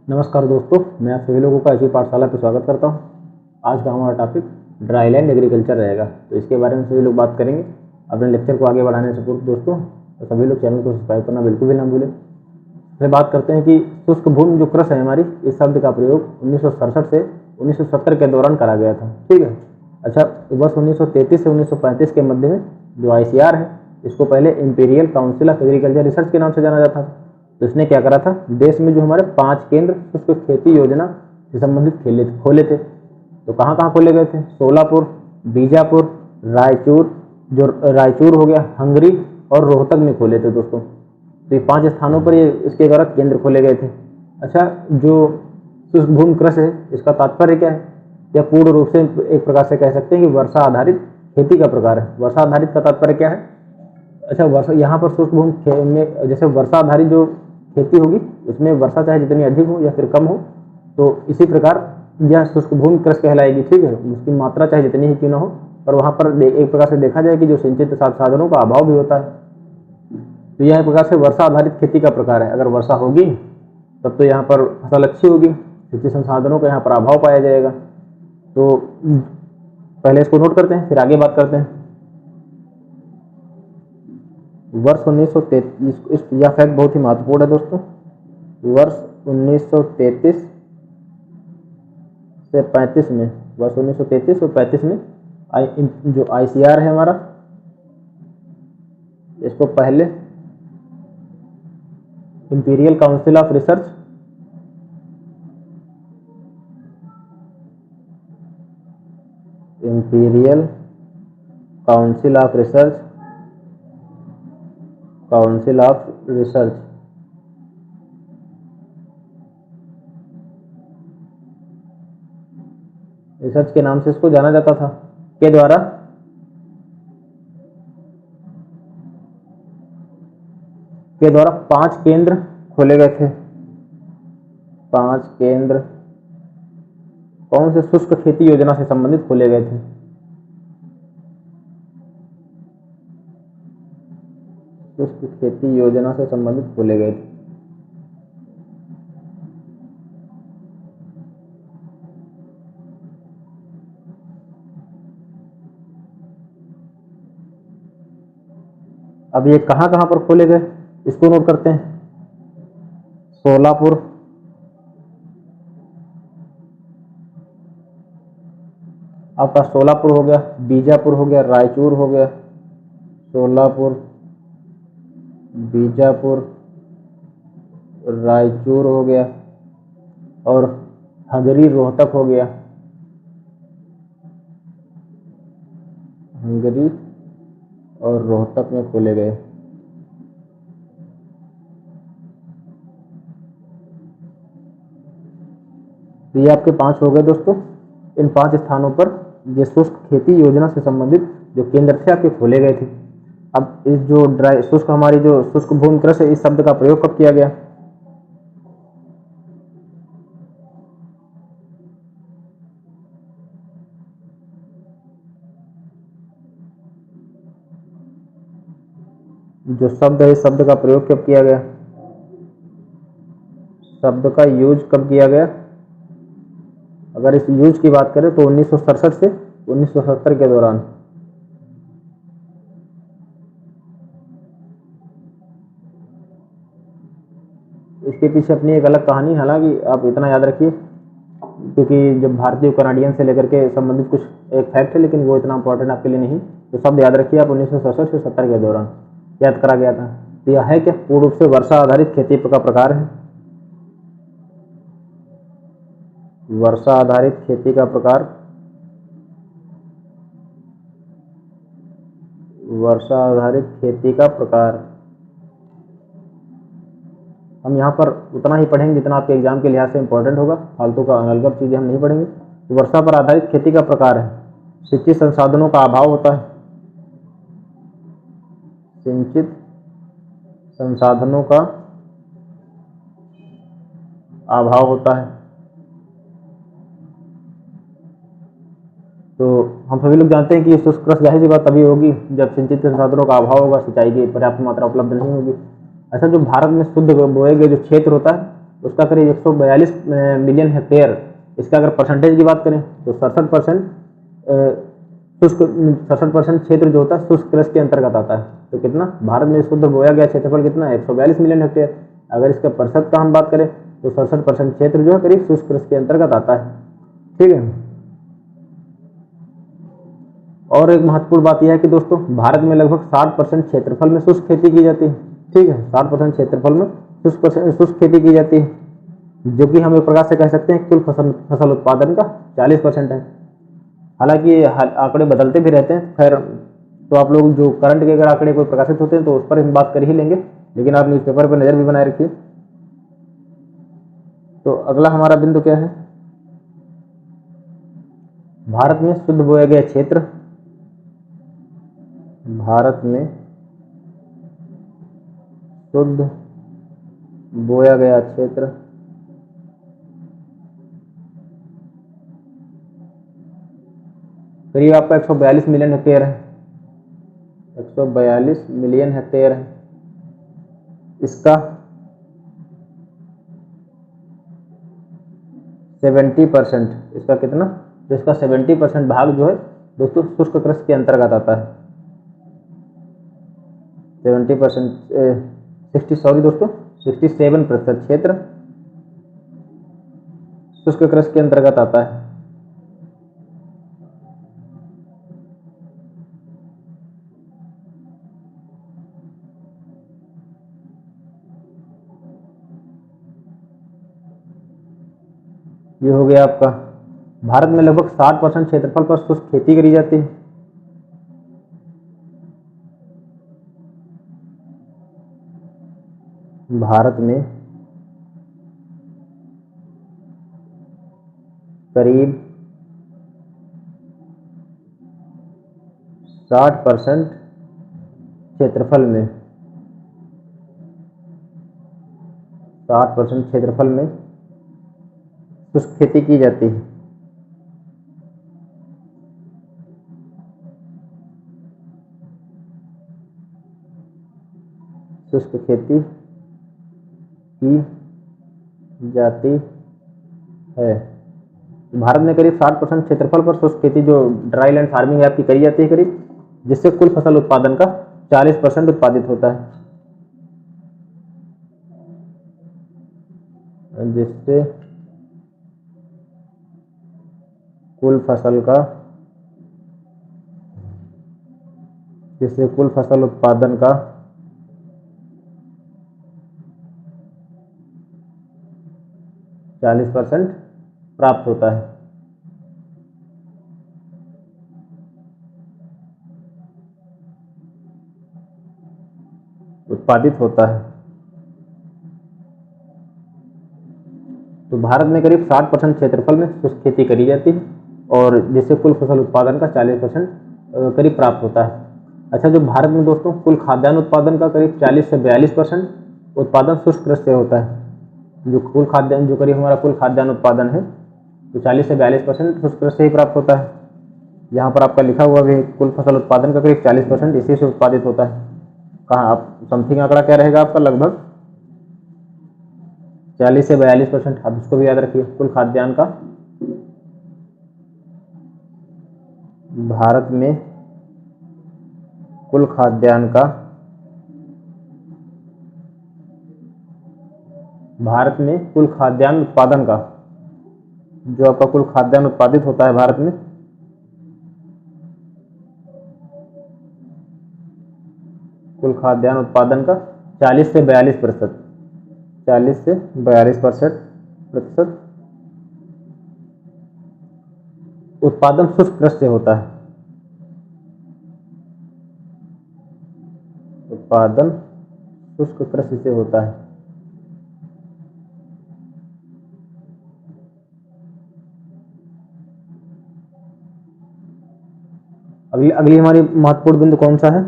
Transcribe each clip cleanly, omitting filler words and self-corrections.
नमस्कार दोस्तों, मैं आप सभी लोगों का ऐसी पाठशाला पर स्वागत करता हूं। आज का हमारा टॉपिक ड्राईलैंड एग्रीकल्चर रहेगा, तो इसके बारे में सभी लोग बात करेंगे। अपने लेक्चर को आगे बढ़ाने से पूर्व दोस्तों, तो सभी लोग चैनल को सब्सक्राइब करना बिल्कुल भी ना भूलें। फिर बात करते हैं कि शुष्क भूमि जो कृषि है हमारी, इस शब्द का प्रयोग 1967 से 1970 के दौरान करा गया था। ठीक है। अच्छा, वर्ष 1933 से 1935 के मध्य में जो ICR है, इसको पहले imperial council of agriculture research के नाम से जाना जाता था। तो इसने क्या करा था, देश में जो हमारे 5 केंद्र शुष्क खेती योजना से संबंधित खोले थे। तो कहाँ कहाँ खोले गए थे? सोलापुर, बीजापुर, रायचूर, जो रायचूर हो गया, हंगरी और रोहतक में खोले थे दोस्तों। तो ये 5 स्थानों पर ये इसके द्वारा केंद्र खोले गए थे। अच्छा, जो शुष्क भूमि कृषि है, इसका तात्पर्य क्या है? यह पूर्ण रूप से एक प्रकार से कह सकते हैं कि वर्षा आधारित खेती का प्रकार है। वर्षा आधारित का तात्पर्य क्या है? अच्छा, वर्षा यहाँ पर शुष्क भूमि में जैसे वर्षा आधारित जो खेती होगी, उसमें वर्षा चाहे जितनी अधिक हो या फिर कम हो, तो इसी प्रकार यह शुष्क भूमि कृषि कहलाएगी। ठीक है, उसकी मात्रा चाहे जितनी ही क्यों ना हो, पर वहाँ पर एक प्रकार से देखा जाए कि जो सिंचित साधनों का अभाव भी होता है। तो यह एक प्रकार से वर्षा आधारित खेती का प्रकार है। अगर वर्षा होगी तब तो यहाँ पर फसल अच्छी होगी, सिंचित संसाधनों का यहाँ पर अभाव पाया जाएगा। तो पहले इसको नोट करते हैं, फिर आगे बात करते हैं। वर्ष 1933, यह फैक्ट बहुत ही महत्वपूर्ण है दोस्तों। वर्ष 1933 से 35 में, वर्ष 1933 और 35 में जो ICR है हमारा, इसको पहले imperial council of research council of research के नाम से इसको जाना जाता था, के द्वारा के द्वारा 5 केंद्र खोले गए थे। 5 केंद्र कौन से? शुष्क खेती योजना से संबंधित खोले गए थे। शुष्क खेती योजना से संबंधित खोले गए थे। अब ये कहां कहां पर खोले गए, इसको नोट करते हैं। सोलापुर, आपका सोलापुर हो गया, बीजापुर हो गया, रायचूर हो गया, सोलापुर, बीजापुर, रायचूर हो गया, और हंगरी रोहतक हो गया। हंगरी और रोहतक में खोले गए। तो ये आपके 5 हो गए दोस्तों। इन 5 स्थानों पर ये शुष्क खेती योजना से संबंधित जो केंद्र थे आपके खोले गए थे। अब इस जो शुष्क हमारी जो शुष्क भूमि कृषि है, इस शब्द का प्रयोग कब किया गया? जो शब्द है, इस शब्द का प्रयोग कब किया गया? शब्द का यूज कब किया गया? अगर इस यूज की बात करें तो 1967 से 1970 के दौरान। इसके पीछे अपनी एक अलग कहानी, हालांकि आप इतना याद रखिए, क्योंकि जब भारतीय कैनेडियन से लेकर के संबंधित कुछ एक फैक्ट है, लेकिन वो इतना इंपॉर्टेंट आपके लिए नहीं। तो शब्द याद रखिए आप, 1967 से 70 के दौरान याद करा गया था। तो यह है क्या? पूर्ण रूप से वर्षा आधारित खेती का प्रकार है। वर्षा आधारित खेती का प्रकार, वर्षा आधारित खेती का प्रकार। हम यहाँ पर उतना ही पढ़ेंगे जितना आपके एग्जाम के लिहाज से इंपॉर्टेंट होगा, फालतू का अलग चीजें हम नहीं पढ़ेंगे। तो वर्षा पर आधारित खेती का प्रकार है। सिंचित संसाधनों का अभाव होता है। सिंचित संसाधनों का अभाव होता है। तो हम सभी लोग जानते हैं कि शुष्क कृषि जाहिर सी बात तभी होगी जब सिंचित संसाधनों का अभाव होगा, सिंचाई की पर्याप्त मात्रा उपलब्ध नहीं होगी। अच्छा, जो भारत में शुद्ध बोए गए जो क्षेत्र होता है, उसका करीब 142 मिलियन हेक्टेयर। इसका अगर परसेंटेज की बात करें तो 67% क्षेत्र जो होता है शुष्क कृषि के अंतर्गत आता है। तो कितना भारत में शुद्ध बोया गया क्षेत्रफल कितना है? 142 मिलियन हेक्टेयर। अगर इसका प्रतिशत का हम बात करें तो 67% क्षेत्र जो है करीब शुष्क कृषि के अंतर्गत आता है। ठीक है। और एक महत्वपूर्ण बात यह है कि दोस्तों भारत में लगभग 60% क्षेत्रफल में शुष्क खेती की जाती है। ठीक है, 60% क्षेत्रफल में शुष्क खेती की जाती है, जो कि हम एक प्रकार से कह सकते हैं कुल फसल उत्पादन का 40% है। हालांकि आंकड़े बदलते भी रहते हैं, खैर तो आप लोग जो करंट के अगर आंकड़े कोई प्रकाशित होते हैं तो उस पर हम बात कर ही लेंगे, लेकिन आप न्यूज़पेपर पर नज़र भी बनाए रखिए। तो अगला हमारा बिंदु क्या है? भारत में शुद्ध बोया गया क्षेत्र। भारत में शुद्ध बोया गया क्षेत्र करीब आपका 142 मिलियन हेक्टेयर है। 142 मिलियन हेक्टेयर है। इसका 70%, इसका कितना? तो इसका 70% भाग जो है दोस्तों शुष्क कृषि के अंतर्गत आता है। 67% क्षेत्र शुष्क कृषि के अंतर्गत आता है। ये हो गया आपका। भारत में लगभग 60% क्षेत्रफल पर शुष्क खेती करी जाती है। भारत में करीब 60% क्षेत्रफल में 60% क्षेत्रफल में शुष्क खेती की जाती है। शुष्क खेती की जाती है। भारत में करीब 60% क्षेत्रफल पर शुष्क खेती जो ड्राई लैंड फार्मिंग है आपकी करी जाती है करीब, जिससे कुल फसल उत्पादन का 40% उत्पादित होता है। जिससे कुल फसल उत्पादन का 40% प्राप्त होता है। उत्पादित होता है। तो भारत में करीब 60% क्षेत्रफल में शुष्क खेती करी जाती है और जिससे कुल फसल उत्पादन का 40% करीब प्राप्त होता है। अच्छा, जो भारत में दोस्तों कुल खाद्यान्न उत्पादन का करीब 40 से 42% उत्पादन शुष्क कृषि से होता है। जो करीब हमारा कुल खाद्यान्न उत्पादन है तो 40 से 42% शुष्क कृषि से ही प्राप्त होता है। यहाँ पर आपका लिखा हुआ भी कुल फसल उत्पादन का करीब 40% इसी से उत्पादित होता है। कहाँ आप समथिंग आंकड़ा क्या रहेगा आपका? लगभग 40 से 42%। आप इसको भी याद रखिए। कुल खाद्यान्न का भारत में कुल खाद्यान्न उत्पादन का जो आपका कुल खाद्यान्न उत्पादित होता है भारत में, कुल खाद्यान्न उत्पादन का 40 से 42% उत्पादन शुष्क कृषि से होता है। उत्पादन शुष्क कृषि से होता है। अगली हमारी महत्वपूर्ण बिंदु कौन सा है?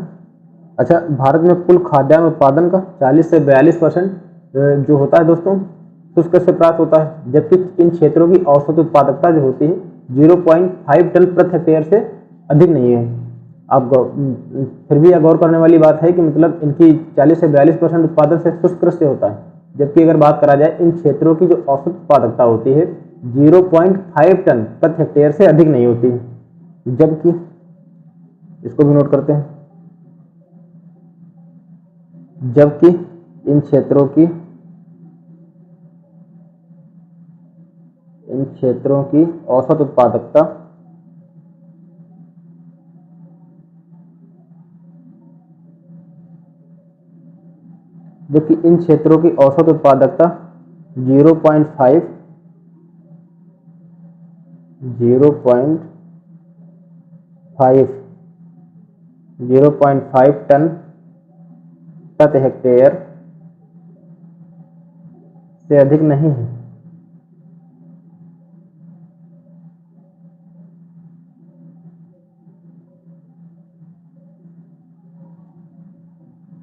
अच्छा, भारत में कुल खाद्यान्न उत्पादन का 40 से 42% जो होता है दोस्तों शुष्क कृषि से प्राप्त होता है, जबकि इन क्षेत्रों की औसत उत्पादकता जो होती है 0.5 टन प्रति हेक्टेयर से अधिक नहीं है। आप फिर भी यह गौर करने वाली बात है कि मतलब इनकी 40 से 42% उत्पादन से शुष्क कृषि से होता है। जबकि अगर बात करा जाए इन क्षेत्रों की जो औसत उत्पादकता होती है 0.5 टन प्रति हेक्टेयर से अधिक नहीं होती है। जबकि इसको भी नोट करते हैं, जबकि इन क्षेत्रों की औसत उत्पादकता जबकि इन क्षेत्रों की औसत उत्पादकता 0.5 टन प्रति हेक्टेयर से अधिक नहीं है।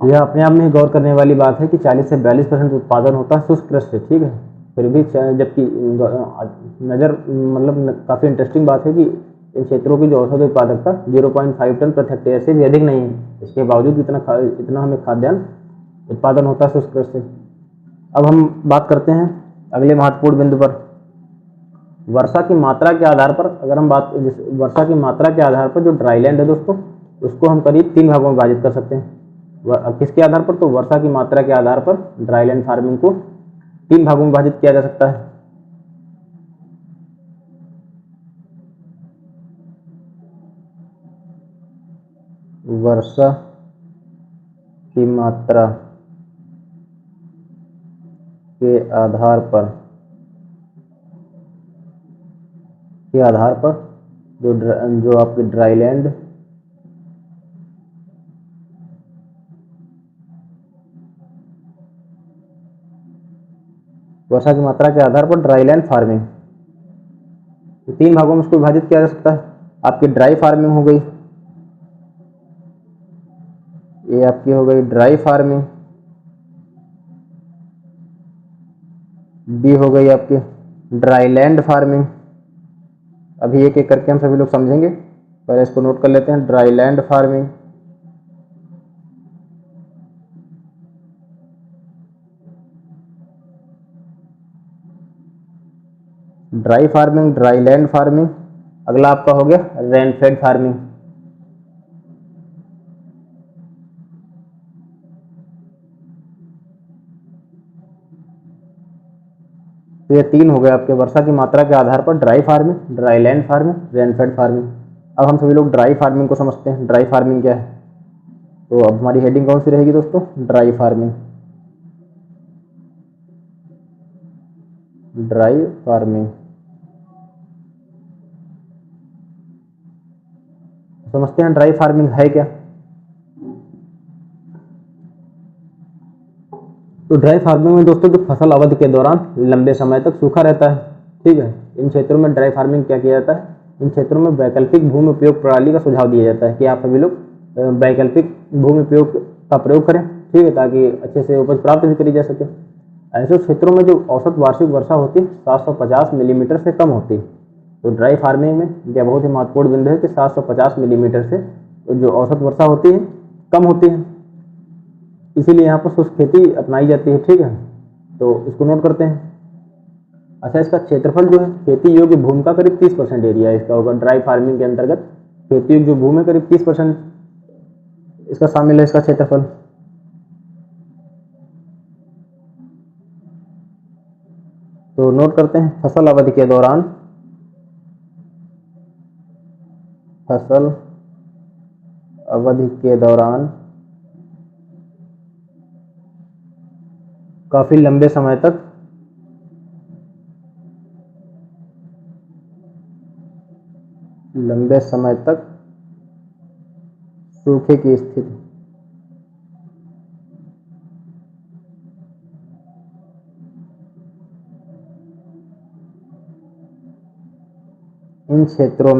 यह अपने आप में गौर करने वाली बात है कि 40 से 42% उत्पादन होता है शुष्क कृषि से, ठीक है। फिर भी जबकि नज़र मतलब काफ़ी इंटरेस्टिंग बात है कि इन क्षेत्रों की जो औसत उत्पादकता 0.5 टन प्रति हेक्टेयर से भी अधिक नहीं है। इसके बावजूद इतना हमें खाद्यान्न उत्पादन होता है शुष्क कृषि से। अब हम बात करते हैं अगले महत्वपूर्ण बिंदु पर, वर्षा की मात्रा के आधार पर। अगर हम वर्षा की मात्रा के आधार पर जो ड्राई लैंड है दोस्तों, उसको हम करीब 3 भागों में विभाजित कर सकते हैं। किसके आधार पर? तो वर्षा की मात्रा के आधार पर ड्राई लैंड फार्मिंग को 3 भागों में विभाजित किया जा सकता है। वर्षा की मात्रा के आधार पर जो आपकी ड्राई लैंड वर्षा की मात्रा के आधार पर ड्राई लैंड फार्मिंग 3 भागों में इसको विभाजित किया जा सकता है। आपकी ड्राई फार्मिंग हो गई, ये आपकी हो गई ड्राई फार्मिंग, बी हो गई आपकी ड्राई लैंड फार्मिंग। अभी एक एक करके हम सभी लोग समझेंगे, पहले इसको नोट कर लेते हैं। Dry land farming, dry farming, dry land farming. अगला आपका हो गया रेन फेड फार्मिंग। तो ये 3 हो गए आपके वर्षा की मात्रा के आधार पर dry farming, dry land farming, rain fade farming. अब हम सभी लोग ड्राई फार्मिंग को समझते हैं। ड्राई फार्मिंग क्या है? तो अब हमारी हेडिंग कौन सी रहेगी दोस्तों? Dry farming. ड्राई फार्मिंग समझते हैं ड्राई फार्मिंग है क्या। तो ड्राई फार्मिंग में दोस्तों जो फसल अवधि के दौरान लंबे समय तक सूखा रहता है, ठीक है। इन क्षेत्रों में ड्राई फार्मिंग क्या किया जाता है? इन क्षेत्रों में वैकल्पिक भूमि उपयोग प्रणाली का सुझाव दिया जाता है कि आप सभी लोग वैकल्पिक भूमि उपयोग का प्रयोग करें, ठीक है, ताकि अच्छे से उपज प्राप्त भी करी जा सके। ऐसे क्षेत्रों में जो औसत वार्षिक वर्षा होती है 750 मिलीमीटर से कम होती है। तो ड्राई फार्मिंग में यह बहुत ही महत्वपूर्ण बिंदु है कि 750 मिलीमीटर से जो औसत वर्षा होती है कम होती है, इसीलिए यहाँ पर शुष्क खेती अपनाई जाती है, ठीक है। तो इसको नोट करते हैं। अच्छा, इसका क्षेत्रफल जो है खेती योग्य भूमि का करीब 30% एरिया इसका होगा। ड्राई फार्मिंग के अंतर्गत खेती योग्य जो भूमि है करीब 30% इसका शामिल है, इसका क्षेत्रफल। तो नोट करते हैं फसल अवधि के दौरान काफी लंबे समय तक सूखे की स्थिति इन क्षेत्रों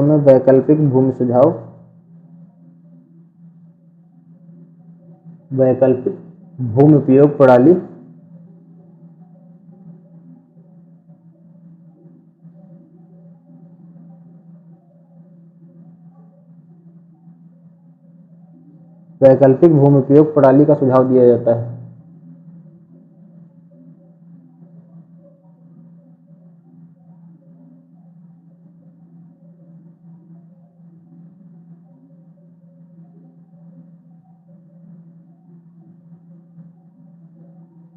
में वैकल्पिक भूमि सुझाव, वैकल्पिक भूमि उपयोग प्रणाली वैकल्पिक भूमि उपयोग प्रणाली का सुझाव दिया जाता है।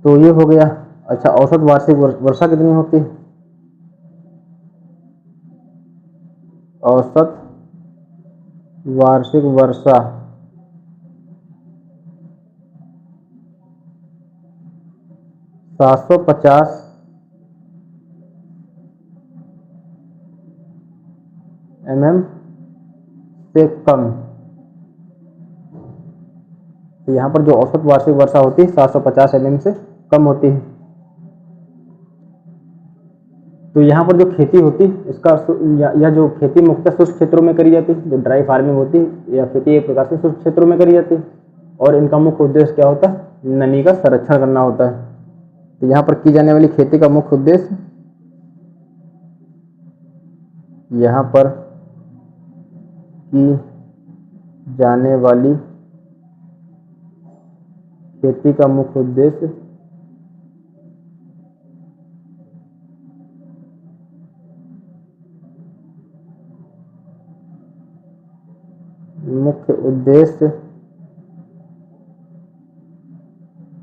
तो ये हो गया। अच्छा, औसत वार्षिक वर्षा कितनी होती है? औसत वार्षिक वर्षा 750 mm से कम। तो यहाँ पर जो औसत वार्षिक वर्षा होती है 750 mm से कम होती है। तो यहाँ पर जो खेती होती है इसका या जो खेती मुख्यतः शुष्क क्षेत्रों में करी जाती है, जो ड्राई फार्मिंग होती है या खेती एक प्रकार से शुष्क क्षेत्रों में करी जाती है, और इनका मुख्य उद्देश्य क्या होता है? नमी का संरक्षण करना होता है। तो यहाँ पर की जाने वाली खेती का मुख्य उद्देश्य, यहाँ पर की जाने वाली खेती का मुख्य उद्देश्य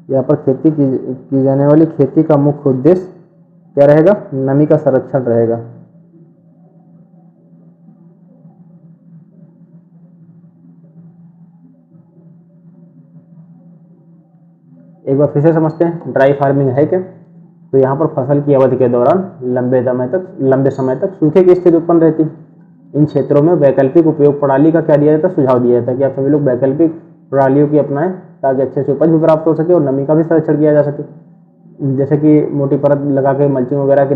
यहाँ पर खेती की जाने वाली खेती का मुख्य उद्देश्य क्या रहेगा? नमी का संरक्षण रहेगा। एक बार फिर से समझते हैं ड्राई फार्मिंग है क्या। तो यहाँ पर फसल की अवधि के दौरान लंबे समय तक सूखे की स्थिति उत्पन्न रहती। इन क्षेत्रों में वैकल्पिक उपयोग प्रणाली का क्या दिया जाता है? सुझाव दिया जाता है कि आप सभी लोग वैकल्पिक प्रणालियों की अपनाएं ताकि अच्छे से उपज भी प्राप्त हो सके और नमी का भी संरक्षण किया जा सके। जैसे कि मोटी परत लगा के मल्चिंग वगैरह के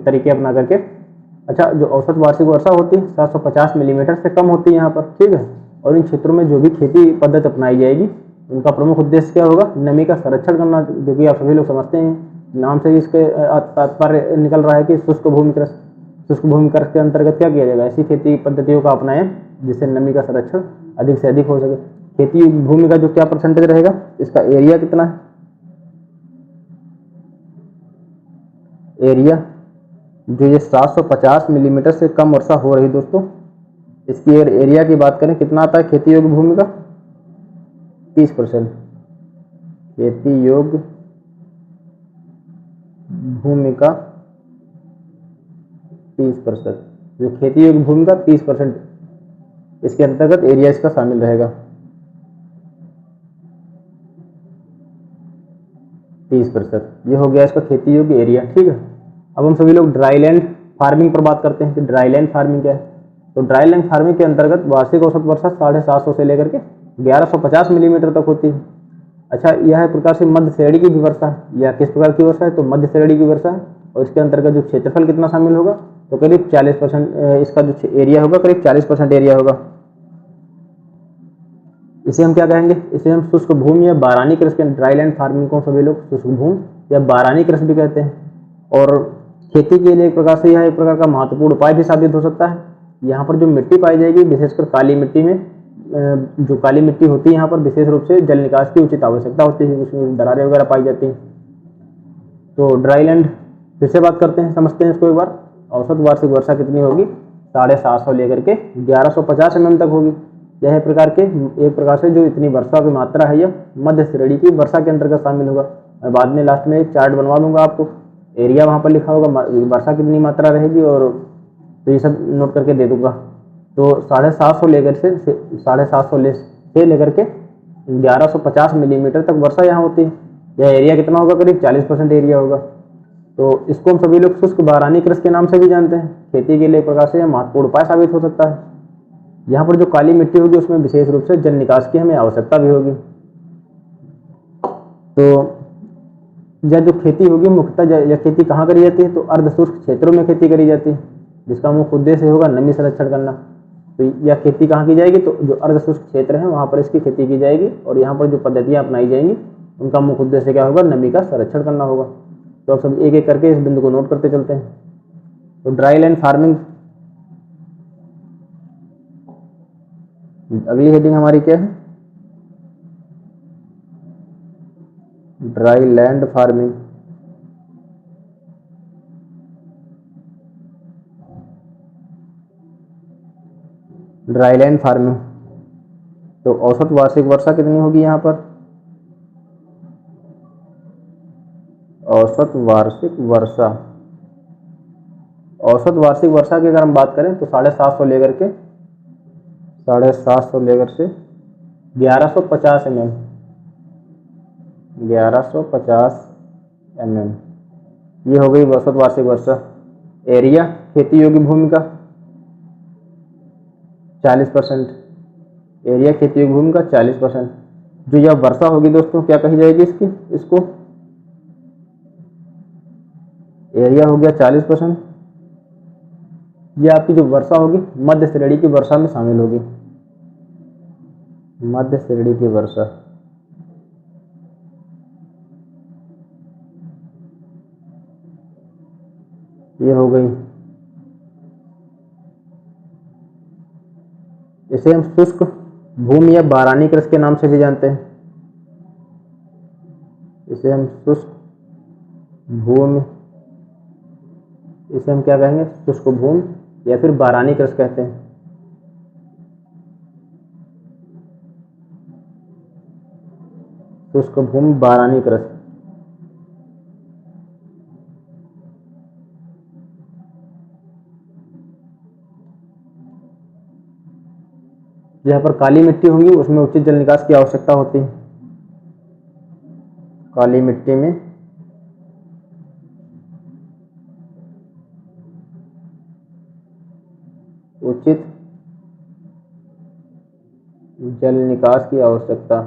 तरीके अपना करके। अच्छा, जो औसत वार्षिक वर्षा होती है 750 मिलीमीटर से कम होती है यहाँ पर, ठीक है। और इन क्षेत्रों में जो भी खेती पद्धति अपनाई जाएगी उनका प्रमुख उद्देश्य क्या होगा? नमी का संरक्षण करना, जो कि आप सभी लोग समझते हैं, नाम से ही इसके तात्पर्य निकल रहा है कि शुष्क भूमि कृषि। शुष्क भूमि कृषि के अंतर्गत क्या किया जाएगा? ऐसी खेती पद्धतियों का अपनाएं जिससे नमी का संरक्षण अधिक से अधिक हो सके। खेती भूमि का जो क्या परसेंटेज रहेगा? इसका एरिया कितना है? एरिया जो ये 750 मिलीमीटर से कम वर्षा हो रही दोस्तों, इसकी एरिया की बात करें कितना आता है खेती योग्य भूमि का? 30%। खेती योग्य भूमि का 30%, जो खेती योग्य भूमि का 30%, इसके अंतर्गत एरिया इसका शामिल रहेगा। 30%, ये हो गया इसका खेती योग्य एरिया, ठीक है। अब हम सभी लोग ड्राई लैंड फार्मिंग पर बात करते हैं कि ड्राई लैंड फार्मिंग क्या है। तो ड्राई लैंड फार्मिंग के अंतर्गत वार्षिक औसत वर्षा 750 से लेकर के 1150 मिलीमीटर तक होती है। अच्छा, यह एक प्रकार से मध्य श्रेणी की भी वर्षा है। यह किस प्रकार की वर्षा है? तो मध्य श्रेणी की वर्षा है। और इसके अंतर्गत जो क्षेत्रफल कितना शामिल होगा? तो करीब 40%, इसका जो एरिया होगा करीब 40% एरिया होगा। इसे हम क्या कहेंगे? इसे हम शुष्क भूमि या बारानी कृषि, ड्राई लैंड फार्मिंग को सभी लोग शुष्क भूमि या बारानी कृषि भी कहते हैं। और खेती के लिए एक प्रकार से यह एक प्रकार का महत्वपूर्ण उपाय भी साबित हो सकता है। यहाँ पर जो मिट्टी पाई जाएगी विशेषकर काली मिट्टी में, जो काली मिट्टी होती है यहाँ पर विशेष रूप से जल निकास की उचित आवश्यकता होती है, उसमें दरारें वगैरह पाई जाती हैं। तो ड्राई लैंड फिर से बात करते हैं, समझते हैं इसको एक बार। औसत वार्षिक वर्षा कितनी होगी? 750 लेकर के 1150 mm तक होगी। यह एक प्रकार से जो इतनी वर्षा की मात्रा है यह मध्य श्रेणी की वर्षा के अंतर्गत शामिल होगा। मैं बाद में लास्ट में एक चार्ट बनवा दूंगा आपको, एरिया वहाँ पर लिखा होगा, वर्षा कितनी मात्रा रहेगी, और तो ये सब नोट करके दे दूंगा। तो 750 लेकर से 750 से लेकर के 1150 मिलीमीटर तक वर्षा यहाँ होती है। यह एरिया कितना होगा? करीब 40% एरिया होगा। तो इसको हम सभी लोग शुष्क बारानी कृषि के नाम से भी जानते हैं। खेती के लिए एक प्रकार से यह महत्वपूर्ण उपाय साबित हो सकता है। यहाँ पर जो काली मिट्टी होगी उसमें विशेष रूप से जल निकास की हमें आवश्यकता भी होगी। तो यह जो खेती होगी मुख्यतः यह खेती कहाँ करी जाती है? तो अर्ध शुष्क क्षेत्रों में खेती करी जाती है, जिसका मुख्य उद्देश्य होगा नमी संरक्षण करना। तो यह खेती कहाँ की जाएगी? तो जो अर्ध शुष्क क्षेत्र है वहाँ पर इसकी खेती की जाएगी, और यहाँ पर जो पद्धतियाँ अपनाई जाएंगी उनका मुख्य उद्देश्य क्या होगा? नमी का संरक्षण करना होगा। तो अब सब एक एक करके इस बिंदु को नोट करते चलते हैं। तो ड्राई लैंड फार्मिंग, अगली हेडिंग हमारी क्या है? Dry land farming, dry land farming. तो औसत वार्षिक वर्षा कितनी होगी यहाँ पर? औसत वार्षिक वर्षा, औसत वार्षिक वर्षा की अगर हम बात करें तो 750 लेकर के 750 लेकर से 1150 mm, 1150 mm, ये हो गई औसत वार्षिक वर्षा। एरिया खेती योग्य भूमि का 40%, एरिया खेती योग्य भूमि का 40%। जो यह वर्षा होगी दोस्तों क्या कही जाएगी इसकी? इसको एरिया हो गया 40%, ये आपकी जो वर्षा होगी मध्य श्रेणी की वर्षा में शामिल होगी, मध्य श्रेणी की वर्षा। ये हो गई। इसे हम शुष्क भूमि या बारानी कृषि के नाम से भी जानते हैं। इसे हम शुष्क भूमि, इसे हम क्या कहेंगे? शुष्क भूमि या फिर बारानी कृषि कहते हैं। शुष्क भूमि बारानी कृषि। जहाँ पर काली मिट्टी होगी उसमें उचित जल निकास की आवश्यकता होती है। काली मिट्टी में उचित जल निकास की आवश्यकता।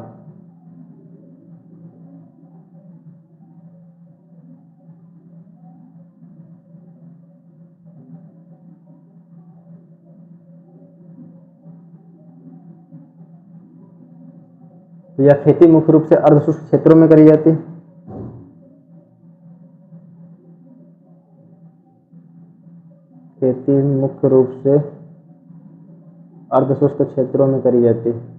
तो यह खेती मुख्य रूप से अर्धशुष्क क्षेत्रों में करी जाती है। खेती मुख्य रूप से अर्धशुष्क क्षेत्रों में करी जाती है।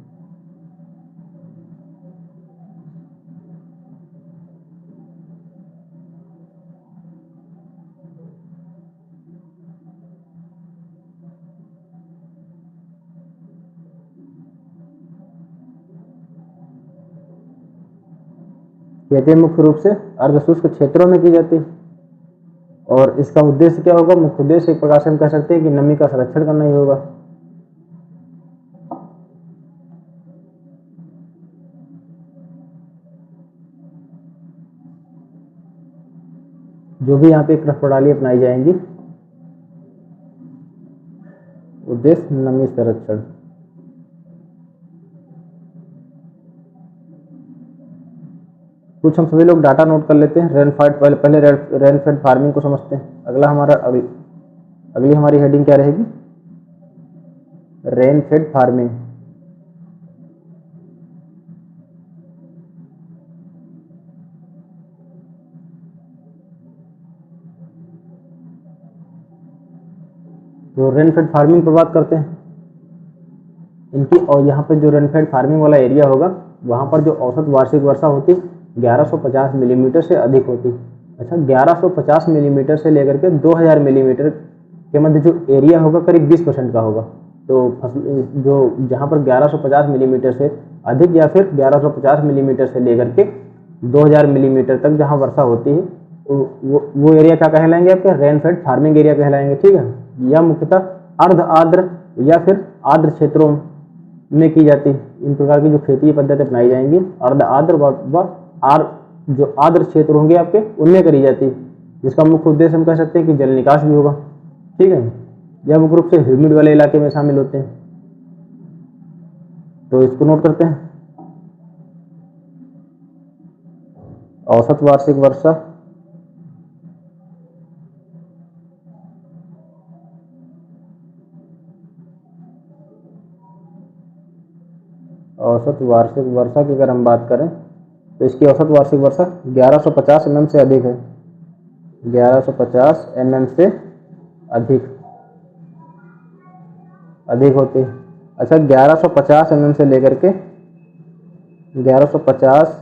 खेती मुख्य रूप से अर्धशुष्क क्षेत्रों में की जाती है। और इसका उद्देश्य क्या होगा? मुख्य उद्देश्य एक प्रकार से हम कह सकते हैं कि नमी का संरक्षण करना ही होगा। जो भी यहाँ पे कृषि प्रणाली अपनाई जाएंगी, उद्देश्य नमी संरक्षण। कुछ हम सभी लोग डाटा नोट कर लेते हैं। रेनफेड, पहले रेनफेड फार्मिंग को समझते हैं। अगला हमारा अगली हमारी हेडिंग क्या रहेगी? Rainfed farming. तो रेनफेड फार्मिंग पर बात करते हैं इनकी। और यहाँ पर जो रेनफेड फार्मिंग वाला एरिया होगा वहाँ पर जो औसत वार्षिक वर्षा होती 1150 मिलीमीटर से अधिक होती। अच्छा, 1150 मिलीमीटर से लेकर के 2000 मिलीमीटर के मध्य जो एरिया होगा करीब 20% का होगा। तो जो जहाँ पर 1150 मिलीमीटर से अधिक या फिर 1150 मिलीमीटर से लेकर के 2000 मिलीमीटर तक जहाँ वर्षा होती है वो एरिया क्या कहलाएंगे? आपके रेनफेड फार्मिंग एरिया कहलाएंगे। ठीक है, यह मुख्यतः अर्ध आर्द्र या फिर आर्द्र क्षेत्रों में की जाती है। इन प्रकार की जो खेती पद्धति अपनाई जाएंगी अर्ध आर्द्र व जो आर्द्र क्षेत्र होंगे आपके उनमें करी जाती है, जिसका मुख्य उद्देश्य हम कह सकते हैं कि जल निकास भी होगा। ठीक है, यह मुख्य रूप से ह्यूमिड वाले इलाके में शामिल होते हैं। तो इसको नोट करते हैं। औसत वार्षिक वर्षा, औसत वार्षिक वर्षा की अगर हम बात करें तो इसकी औसत वार्षिक वर्षा 1150 mm से अधिक है। 1150 mm से अधिक होती है। अच्छा, 1150 mm से लेकर के 1150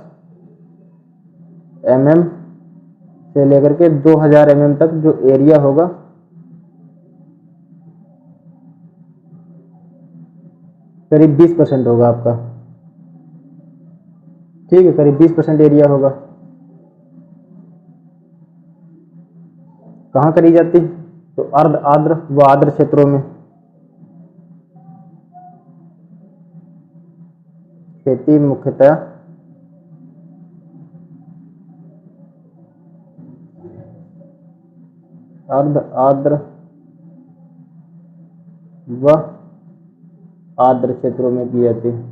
mm से लेकर के 2000 mm तक जो एरिया होगा करीब 20% होगा आपका। ठीक है, करीब 20% एरिया होगा। कहाँ करी जाती? तो अर्ध आर्द्र व आर्द्र क्षेत्रों में। खेती मुख्यतः अर्ध आर्द्र व आर्द्र क्षेत्रों में की जाती है।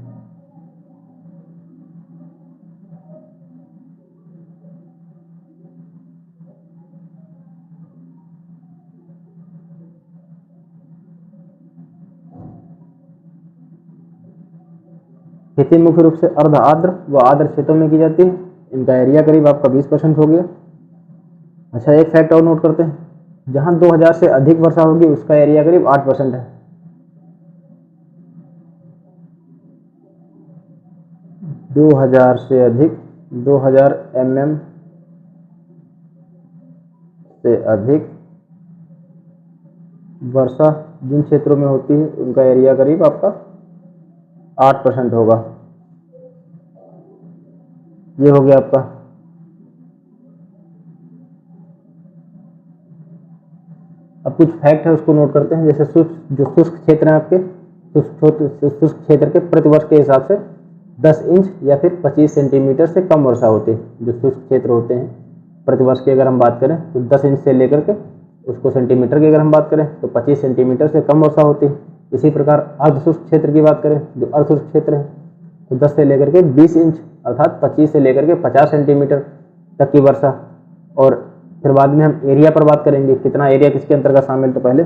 खेती मुख्य रूप से अर्ध आर्द्र व आर्द्र क्षेत्रों में की जाती है। इनका एरिया करीब आपका 20% हो गया। अच्छा, एक फैक्ट और नोट करते हैं, जहां 2000 से अधिक वर्षा होगी उसका एरिया करीब 8% है। 2000 से अधिक, 2000 mm से अधिक वर्षा जिन क्षेत्रों में होती है उनका एरिया करीब आपका 8% होगा। ये हो गया आपका। अब कुछ फैक्ट है उसको नोट करते हैं। जैसे शुष्क क्षेत्र है आपके, शुष्क क्षेत्र के प्रतिवर्ष के हिसाब से 10 इंच या फिर 25 सेंटीमीटर से कम वर्षा होती है। जो शुष्क क्षेत्र होते हैं प्रतिवर्ष की अगर हम बात करें तो 10 इंच से लेकर के उसको सेंटीमीटर की अगर हम बात करें तो 25 सेंटीमीटर से कम वर्षा होती है। इसी प्रकार अर्धशुष्क क्षेत्र की बात करें, जो अर्धशुष्क क्षेत्र है तो 10 से लेकर के 20 इंच अर्थात 25 से लेकर के 50 सेंटीमीटर तक की वर्षा। और फिर बाद में हम एरिया पर बात करेंगे, कितना एरिया किसके अंतर्गत शामिल। तो पहले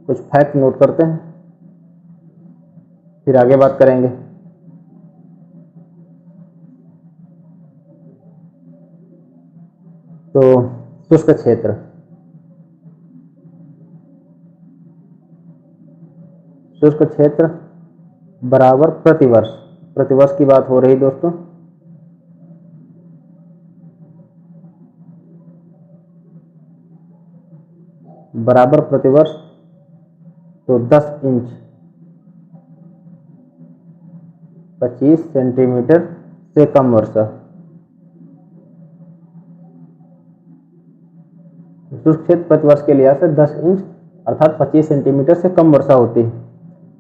कुछ फैक्ट नोट करते हैं, फिर आगे बात करेंगे। तो शुष्क क्षेत्र, शुष्क क्षेत्र बराबर प्रतिवर्ष, प्रतिवर्ष की बात हो रही दोस्तों। बराबर प्रतिवर्ष तो 10 इंच 25 सेंटीमीटर से कम वर्षा। शुष्क क्षेत्र प्रतिवर्ष के लिहाज से 10 इंच अर्थात 25 सेंटीमीटर से कम वर्षा होती है।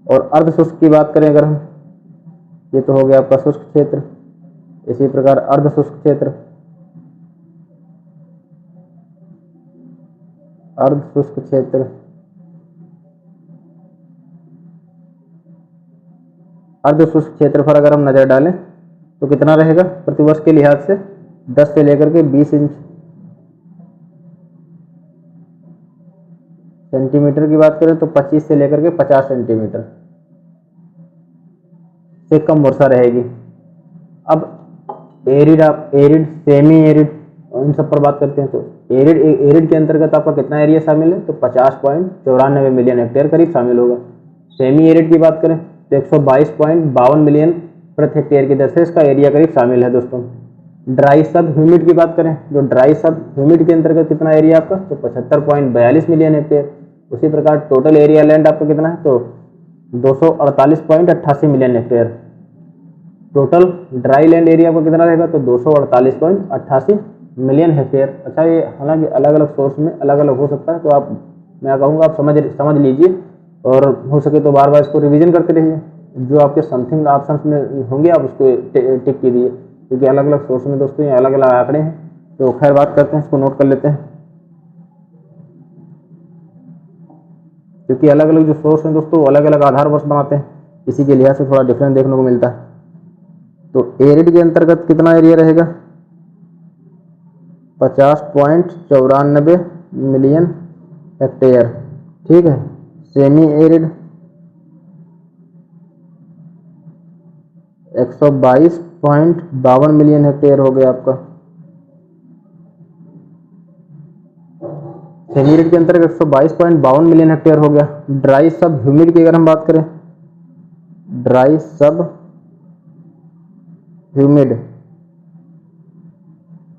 और अर्धशुष्क की बात करें अगर हम, ये तो हो गया आपका शुष्क क्षेत्र। इसी प्रकार अर्धशुष्क क्षेत्र, अर्धशुष्क क्षेत्र अर्धशुष्क क्षेत्र पर अगर हम नजर डालें तो कितना रहेगा प्रतिवर्ष के लिहाज से? 10 से लेकर के 20 इंच। सेंटीमीटर की बात करें तो 25 से लेकर के 50 सेंटीमीटर से कम वर्षा रहेगी। अब एरिड, सेमी एरिड, इन सब पर बात करते हैं। तो एरिड के अंतर्गत आपका कितना एरिया शामिल है? तो 50.94 मिलियन हेक्टेयर करीब शामिल होगा। सेमी एरिड की बात करें तो 122.52 मिलियन प्रति हेक्टेयर की दर से इसका एरिया करीब शामिल है दोस्तों। ड्राई सब ह्यूमिड की बात करें, जो ड्राई सब ह्यूमिड के अंतर्गत कितना एरिया आपका? तो 75.42 मिलियन हेक्टेयर। उसी प्रकार टोटल एरिया लैंड आपका कितना है? तो 248.88 million hectare. Total dry land area आपका कितना रहेगा? तो 248.88 मिलियन हेक्टेयर। अच्छा, ये हालांकि अलग अलग सोर्स में अलग अलग हो सकता है, तो आप, मैं कहूँगा आप समझ लीजिए और हो सके तो बार बार इसको रिवीजन करते रहिए। जो आपके समथिंग ऑप्शंस में होंगे आप उसको टिक कीजिए, क्योंकि अलग अलग सोर्स में दोस्तों ये अलग अलग आंकड़े हैं। तो खैर बात करते हैं, इसको नोट कर लेते हैं, क्योंकि अलग अलग जो सोर्स हैं दोस्तों अलग अलग आधार वर्ष बनाते हैं, इसी के लिहाज से थोड़ा डिफरेंस देखने को मिलता है। तो एरिड के अंतर्गत कितना एरिया रहेगा? 50.94 मिलियन हेक्टेयर। ठीक है। सेमी एरिड 122.52 मिलियन हेक्टेयर हो गया आपका। सेमी एरिड के अंतर्गत 122.52 मिलियन हेक्टेयर हो गया। ड्राई सब ह्यूमिड की अगर हम बात करें, ड्राई सब ह्यूमिड,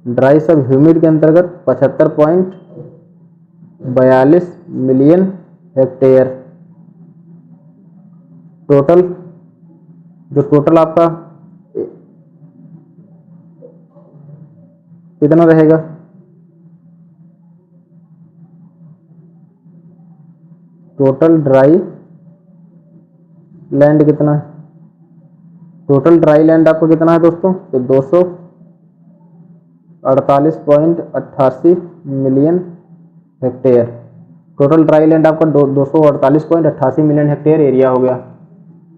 ड्राई सब ह्यूमिड के अंतर्गत 75.42 मिलियन हेक्टेयर। टोटल जो टोटल आपका कितना रहेगा, टोटल ड्राई लैंड कितना है, टोटल ड्राई लैंड आपको कितना है दोस्तों, तो 248.88 million hectare. Total dry land आपका 248.88 मिलियन हेक्टेयर एरिया हो गया।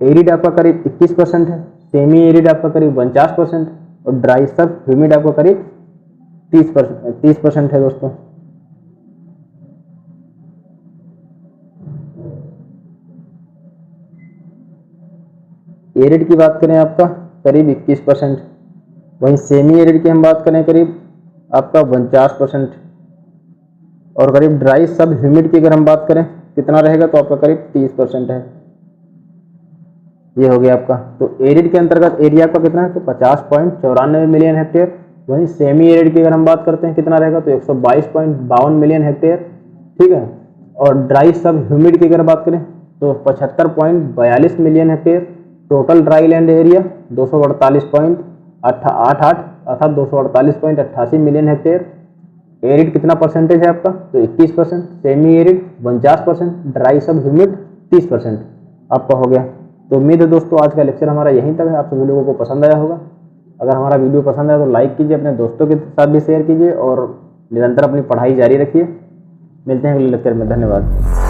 एरिड आपका करीब 21% है, सेमी एरिड आपका करीब 49% और ड्राई सब ह्यूमिड आपका करीब 30% है दोस्तों। एरिड की बात करें आपका करीब 21%, वहीं सेमी एरिड की हम बात करें करीब आपका 49% और करीब ड्राई सब ह्यूमिड की अगर हम बात करें कितना रहेगा तो आपका करीब 30% है। ये हो गया आपका। तो एरिड के अंतर्गत एरिया आपका कितना है, तो 50.94 मिलियन हेक्टेयर। वहीं सेमी एरिड की अगर हम बात करते हैं कितना रहेगा, तो 122.52 मिलियन हेक्टेयर, ठीक है। और ड्राई सब ह्यूमिड की अगर बात करें तो 75.42 million hectare. Total dry land area 248.88 अर्थात 248.88 मिलियन हेक्टेयर। एरिड कितना परसेंटेज है आपका, तो 21%, सेमी एरिड 49%, ड्राई सब ह्यूमिड 30% आपका हो गया। तो उम्मीद है दोस्तों आज का लेक्चर हमारा यहीं तक है, आप सभी लोगों को पसंद आया होगा। अगर हमारा वीडियो पसंद आया तो लाइक कीजिए, अपने दोस्तों के साथ भी शेयर कीजिए और निरंतर अपनी पढ़ाई जारी रखिए। मिलते हैं अगले लेक्चर में, धन्यवाद।